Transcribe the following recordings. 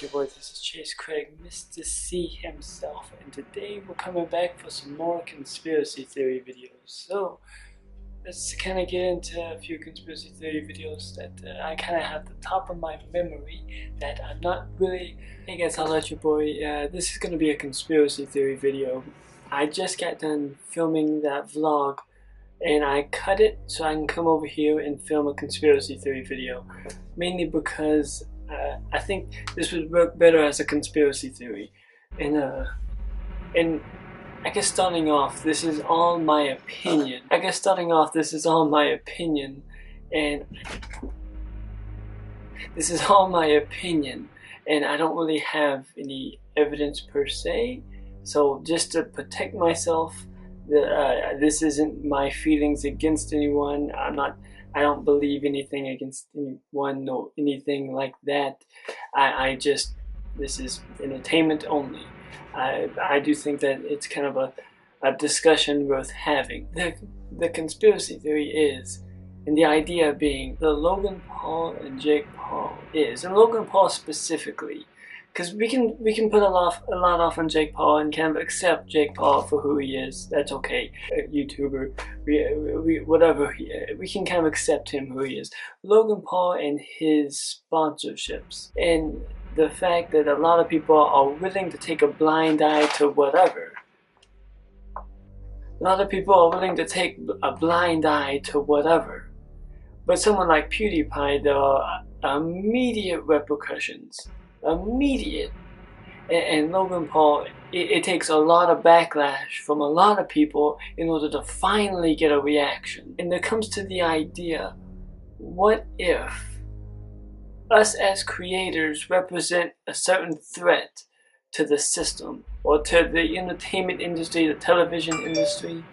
your boy, this is Chase Craig, Mr. C himself, and today we're coming back for some more conspiracy theory videos. So, let's kind of get into a few conspiracy theory videos that I kind of have the top of my memory that I'm not really... Hey guys, holla at your boy. This is going to be a conspiracy theory video. I just got done filming that vlog and I cut it so I can come over here and film a conspiracy theory video. Mainly because I think this would work better as a conspiracy theory. And I guess starting off, this is all my opinion. And this is all my opinion, and I don't really have any evidence per se. So just to protect myself, this isn't my feelings against anyone. I don't believe anything against anyone or anything like that. This is entertainment only. I do think that it's kind of a discussion worth having. The conspiracy theory is, and the idea being, the Logan Paul and Jake Paul is, and Logan Paul specifically, because we can put a lot off on Jake Paul and kind of accept Jake Paul for who he is. That's okay. A YouTuber, we can kind of accept him who he is. Logan Paul and his sponsorships, and the fact that a lot of people are willing to take a blind eye to whatever. A lot of people are willing to take a blind eye to whatever. But someone like PewDiePie, there are immediate repercussions. Immediate. And Logan Paul, it takes a lot of backlash from a lot of people in order to finally get a reaction. And it comes to the idea, what if us as creators represent a certain threat to the system or to the entertainment industry, the television industry?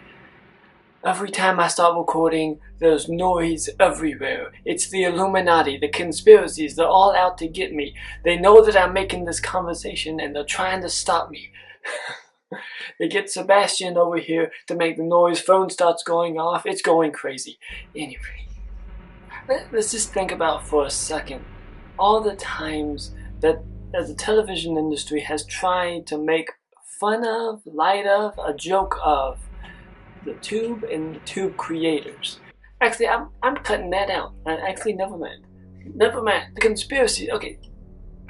Every time I start recording, there's noise everywhere. It's the Illuminati, the conspiracies, they're all out to get me. They know that I'm making this conversation and they're trying to stop me. They get Sebastian over here to make the noise, phone starts going off, it's going crazy. Anyway, let's just think about for a second all the times that the television industry has tried to make fun of, light of, a joke of the tube and the tube creators. Actually, I'm cutting that out. Actually, never mind. The conspiracy. Okay,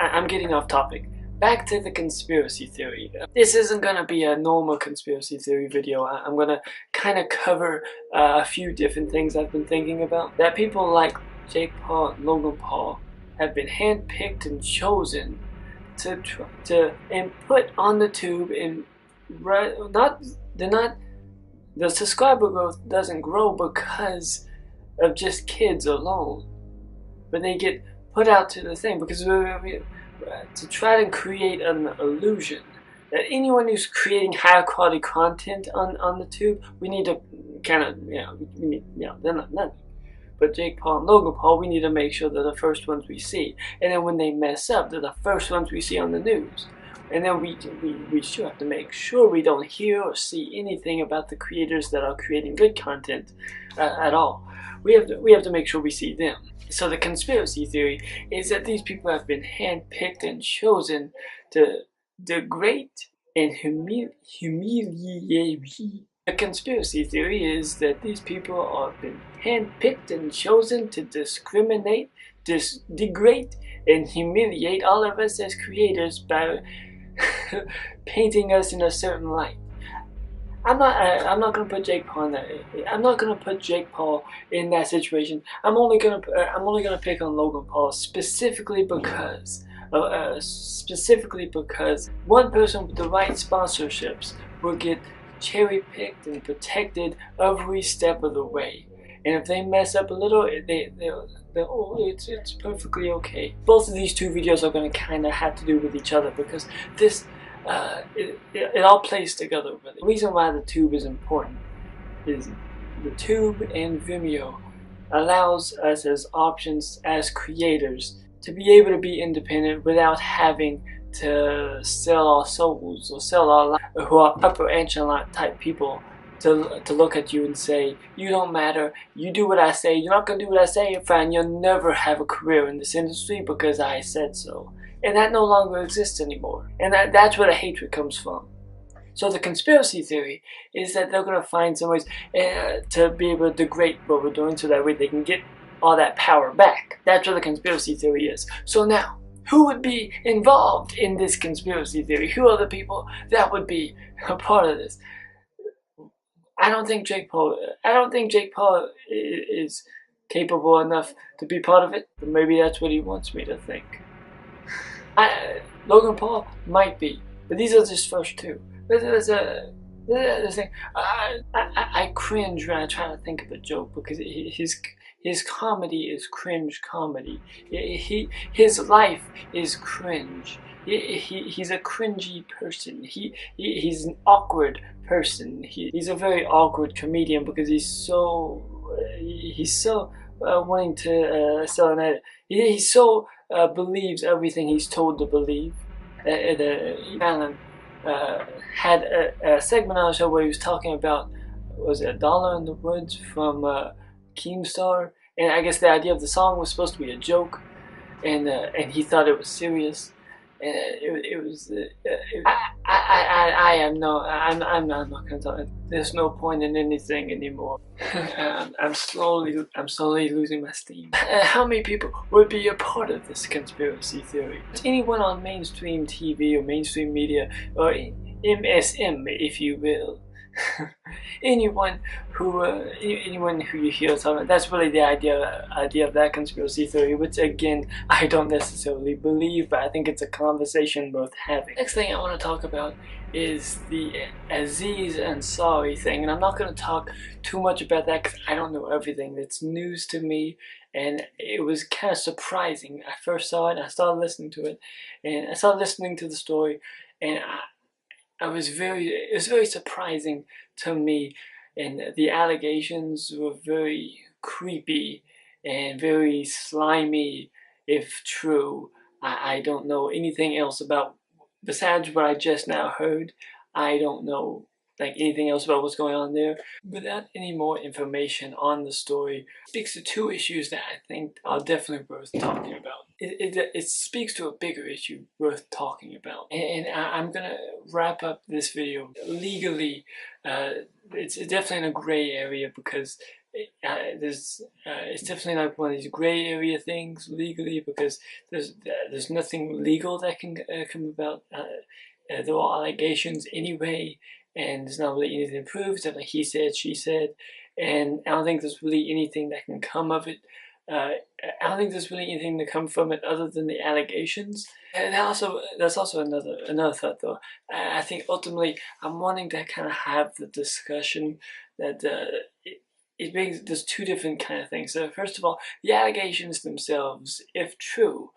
I'm getting off topic. Back to the conspiracy theory. This isn't gonna be a normal conspiracy theory video. I'm gonna kind of cover a few different things I've been thinking about. That people like Jake Paul and Logan Paul have been handpicked and chosen and put on the tube, and the subscriber growth doesn't grow because of just kids alone, but they get put out to the thing because to try to create an illusion that anyone who's creating high quality content on the tube, we need to kind of, they're not nothing. But Jake Paul and Logan Paul, we need to make sure they're the first ones we see. And then when they mess up, they're the first ones we see on the news. And then we still have to make sure we don't hear or see anything about the creators that are creating good content at all. We have to make sure we see them. So the conspiracy theory is that these people have been handpicked and chosen to degrade and humiliate me. The conspiracy theory is that these people have been handpicked and chosen to discriminate, degrade, and humiliate all of us as creators by painting us in a certain light. I'm not gonna put Jake Paul in that. I'm not gonna put Jake Paul in that situation. I'm only gonna pick on Logan Paul specifically because one person with the right sponsorships will get cherry-picked and protected every step of the way. And if they mess up a little, it's perfectly okay. Both of these two videos are going to kind of have to do with each other because this, it all plays together really. The reason why the tube is important is the tube and Vimeo allows us as options as creators to be able to be independent without having to sell our souls or sell our life, who are upper echelon type people to look at you and say, you don't matter, you do what I say, you're not going to do what I say, fine, you'll never have a career in this industry because I said so. and that no longer exists anymore. And that's where the hatred comes from. So the conspiracy theory is that they're going to find some ways to be able to degrade what we're doing so that way they can get all that power back. That's what the conspiracy theory is. So now, who would be involved in this conspiracy theory? Who are the people that would be a part of this? I don't think Jake Paul is capable enough to be part of it, but maybe that's what he wants me to think. Logan Paul might be, but these are just first two. There's thing. I cringe when I try to think of a joke because his comedy is cringe comedy. His life is cringe. He's a cringy person. He's an awkward person. He's a very awkward comedian because he's so wanting to sell an edit. He so believes everything he's told to believe. Fallon had a segment on the show where he was talking about, was it A Dollar in the Woods from Keemstar? And I guess the idea of the song was supposed to be a joke, and he thought it was serious. And I'm not gonna talk. There's no point in anything anymore. I'm slowly losing my steam. How many people would be a part of this conspiracy theory? Anyone on mainstream TV or mainstream media, or MSM, if you will. anyone who you hear talking, that's really the idea of that conspiracy theory, which again I don't necessarily believe, but I think it's a conversation worth having. Next thing I want to talk about is the Aziz Ansari thing, and I'm not going to talk too much about that because I don't know everything. It's news to me, and it was kind of surprising. I first saw it, and I started listening to it, and I started listening to the story, and it was very surprising to me, and the allegations were very creepy and very slimy, if true. I don't know anything else about, besides what I just now heard. I don't know anything else about what's going on there. Without any more information on the story, it speaks to two issues that I think are definitely worth talking about. It speaks to a bigger issue worth talking about. And I'm gonna wrap up this video. Legally, it's definitely in a gray area because it's definitely like one of these gray area things legally, because there's nothing legal that can come about. They're all allegations anyway, and there's not really anything to prove except like he said, she said, and I don't think there's really anything that can come of it. I don't think there's really anything to come from it other than the allegations. And that's also another thought though. I think ultimately I'm wanting to kind of have the discussion that there's two different kind of things. So first of all, the allegations themselves, if true,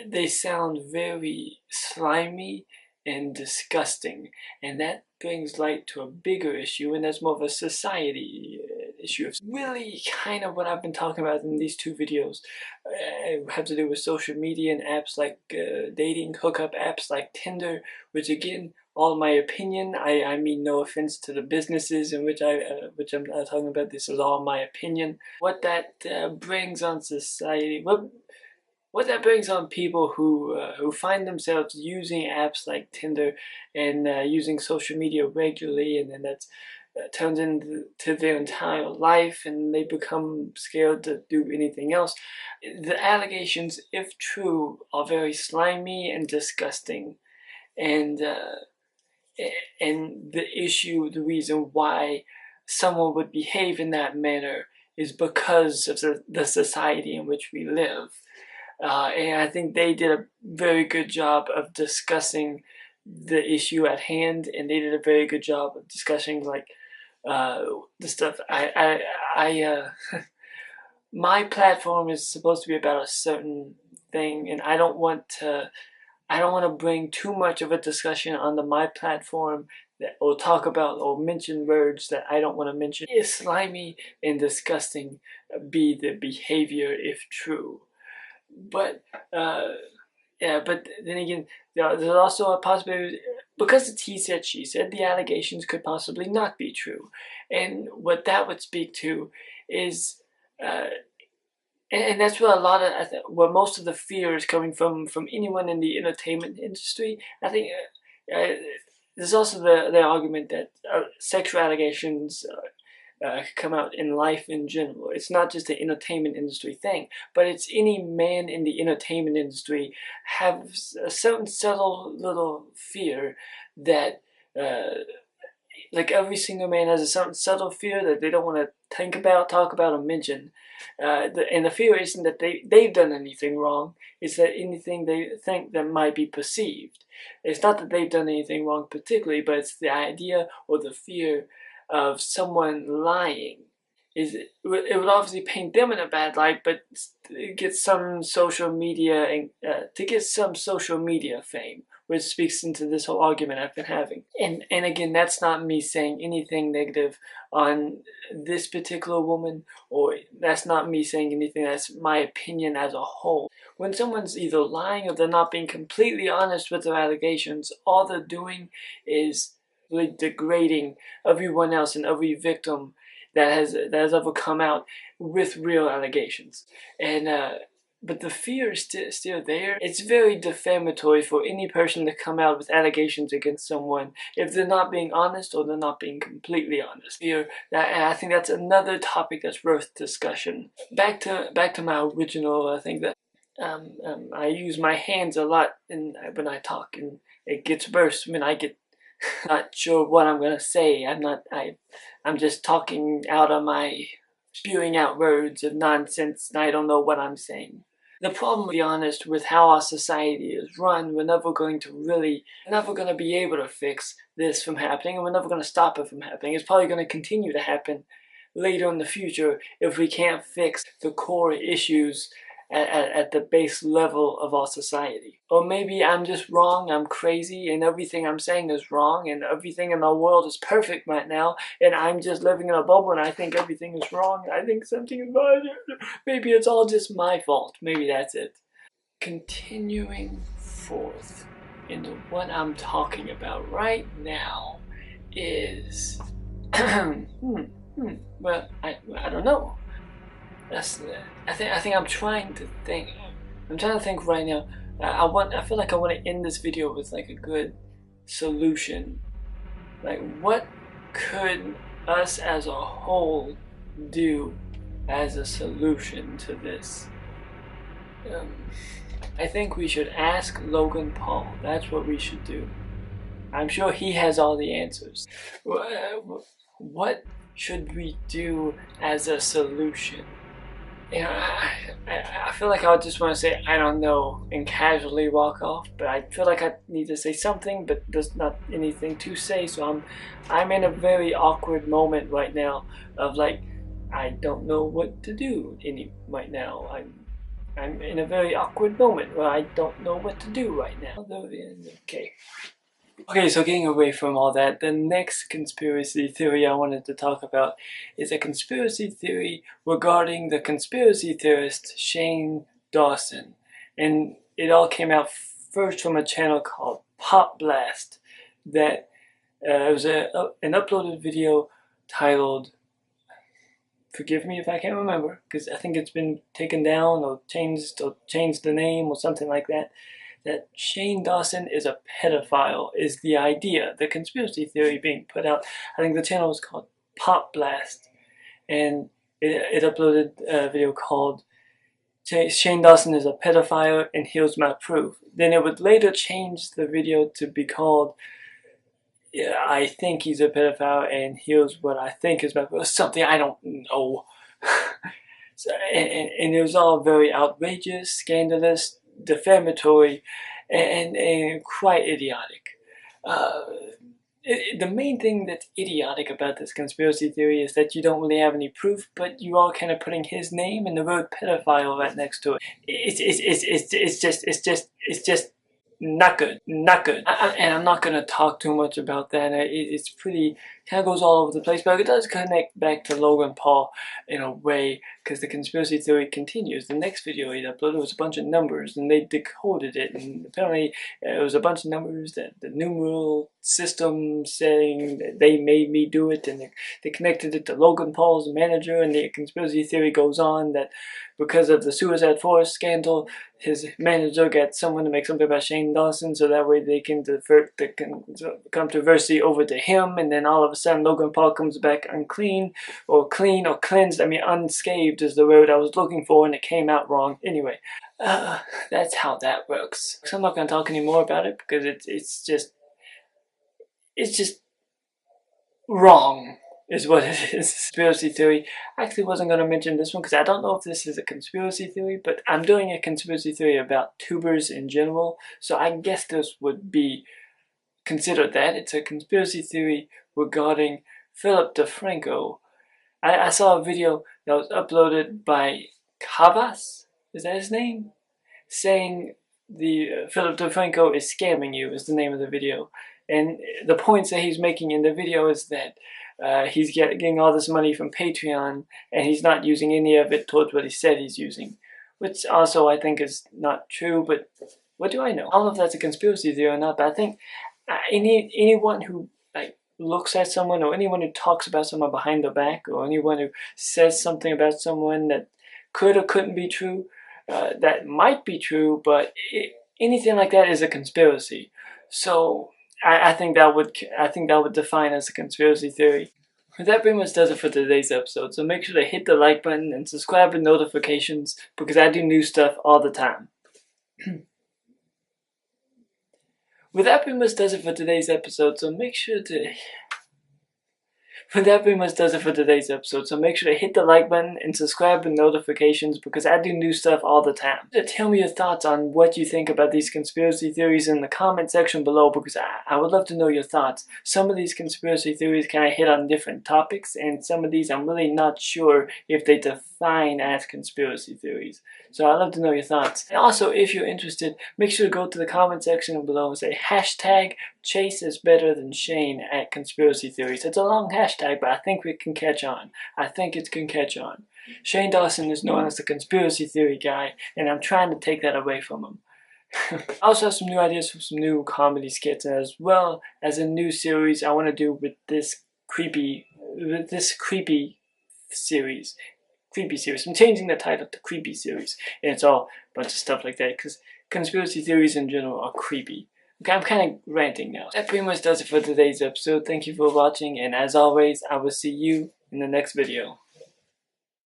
they sound very slimy and disgusting, and that brings light to a bigger issue, and that's more of a society issue. It's really kind of what I've been talking about in these two videos. It have to do with social media and apps like dating hookup apps like Tinder, which again, all my opinion. I mean no offense to the businesses in which I'm talking about. This is all my opinion. What that brings on society, what that brings on people who find themselves using apps like Tinder and using social media regularly, and then that's turns into their entire life, and they become scared to do anything else. The allegations, if true, are very slimy and disgusting, and the reason why someone would behave in that manner is because of the society in which we live. And I think they did a very good job of discussing the issue at hand, and they did a very good job of discussing the stuff. My platform is supposed to be about a certain thing, and I don't want to bring too much of a discussion onto my platform that will talk about or mention words that I don't want to mention. If slimy and disgusting be the behavior, if true. But yeah, but then again, there's also a possibility, because it's he said, she said, the allegations could possibly not be true. And what that would speak to is, and And that's where a lot of, where most of the fear is coming from anyone in the entertainment industry. I think there's also the argument that sexual allegations come out in life in general. It's not just the entertainment industry thing, but it's any man in the entertainment industry has a certain subtle little fear that like every single man has a certain subtle fear that they don't want to think about, talk about, or mention. And the fear isn't that they've done anything wrong, it's that anything they think that might be perceived. It's not that they've done anything wrong particularly, but it's the idea or the fear of someone lying. It would obviously paint them in a bad light, but get some social media and to get some social media fame, which speaks into this whole argument I've been having. And again, that's not me saying anything negative on this particular woman, or that's not me saying anything, that's my opinion as a whole. When someone's either lying or they're not being completely honest with their allegations, all they're doing is really degrading everyone else and every victim that has ever come out with real allegations. And but the fear is still there. It's very defamatory for any person to come out with allegations against someone if they're not being honest or they're not being completely honest. And I think that's another topic that's worth discussion. Back to my original thing that I use my hands a lot when I talk, and it gets worse when I get not sure what I'm gonna say. I'm just talking out of my, spewing out words of nonsense, and I don't know what I'm saying. The problem, to be honest, with how our society is run, we're never going to be able to fix this from happening, and we're never going to stop it from happening. It's probably going to continue to happen later in the future if we can't fix the core issues at the base level of our society. Or maybe I'm just wrong, I'm crazy, and everything I'm saying is wrong, and everything in the world is perfect right now, and I'm just living in a bubble and I think everything is wrong, I think something is wrong. Maybe it's all just my fault. Maybe that's it. Continuing forth into what I'm talking about right now is well, I don't know. I think I'm trying to think. I'm trying to think right now. I feel like I want to end this video with like a good solution. Like, what could us as a whole do as a solution to this? I think we should ask Logan Paul. That's what we should do. I'm sure he has all the answers. What should we do as a solution? You know, I feel like I would just want to say, I don't know, and casually walk off, but I feel like I need to say something, but there's not anything to say, so I'm in a very awkward moment right now of like, I don't know what to do right now. I'm in a very awkward moment where I don't know what to do right now. Okay, so getting away from all that, the next conspiracy theory I wanted to talk about is a conspiracy theory regarding the conspiracy theorist Shane Dawson. And it all came out first from a channel called Pop Blast that it was an uploaded video titled, forgive me if I can't remember, because I think it's been taken down or changed the name or something like that. That Shane Dawson is a pedophile is the idea, the conspiracy theory being put out. I think the channel was called Pop Blast, and it uploaded a video called Shane Dawson is a pedophile and here's my proof. Then it would later change the video to be called I think he's a pedophile and here's what I think is my proof. Something I don't know. So, and it was all very outrageous, scandalous, defamatory, and quite idiotic. The main thing that's idiotic about this conspiracy theory is that you don't really have any proof, but you are kind of putting his name and the word pedophile right next to it. It's just not good, not good. And I'm not gonna talk too much about that. It's pretty kind of goes all over the place, but it does connect back to Logan Paul in a way, because the conspiracy theory continues. The next video he uploaded was a bunch of numbers, and they decoded it, and apparently it was a bunch of numbers that the numeral system saying that they made me do it, and they connected it to Logan Paul's manager, and the conspiracy theory goes on that because of the Suicide Force scandal, his manager got someone to make something about Shane Dawson, so that way they can divert the controversy over to him, and then all of a sudden Logan Paul comes back unclean, or clean, or cleansed. I mean, unscathed is the word I was looking for, and it came out wrong. Anyway, that's how that works. So I'm not going to talk anymore about it, because it's just wrong, is what it is. Conspiracy theory. I actually wasn't going to mention this one because I don't know if this is a conspiracy theory, but I'm doing a conspiracy theory about tubers in general, so I guess this would be considered that. It's a conspiracy theory regarding Philip DeFranco. I saw a video that was uploaded by Havas, is that his name? Saying the Philip DeFranco is scamming you is the name of the video. And the points that he's making in the video is that he's getting all this money from Patreon, and he's not using any of it towards what he said he's using. Which also I think is not true, but what do I know? I don't know if that's a conspiracy theory or not, but I think anyone who looks at someone, or anyone who talks about someone behind their back, or anyone who says something about someone that could or couldn't be true, that might be true, but anything like that is a conspiracy. So I think that would define as a conspiracy theory. That pretty much does it for today's episode. So make sure to hit the like button and subscribe with notifications, because I do new stuff all the time. Well, that pretty much does it for today's episode. So make sure to hit the like button and subscribe with notifications, because I do new stuff all the time. Tell me your thoughts on what you think about these conspiracy theories in the comment section below, because I would love to know your thoughts. Some of these conspiracy theories kind of hit on different topics, and some of these I'm really not sure if they define as conspiracy theories. So I'd love to know your thoughts. And also, if you're interested, make sure to go to the comment section below and say hashtag Chase is better than Shane at conspiracy theories. It's a long hashtag, but I think it can catch on. Shane Dawson is known as the conspiracy theory guy, and I'm trying to take that away from him. I also have some new ideas for some new comedy skits, as well as a new series I want to do with this creepy series. I'm changing the title to Creepy Series, and it's all a bunch of stuff like that, because conspiracy theories in general are creepy. Okay, I'm kind of ranting now. That pretty much does it for today's episode. Thank you for watching, and as always, I will see you in the next video.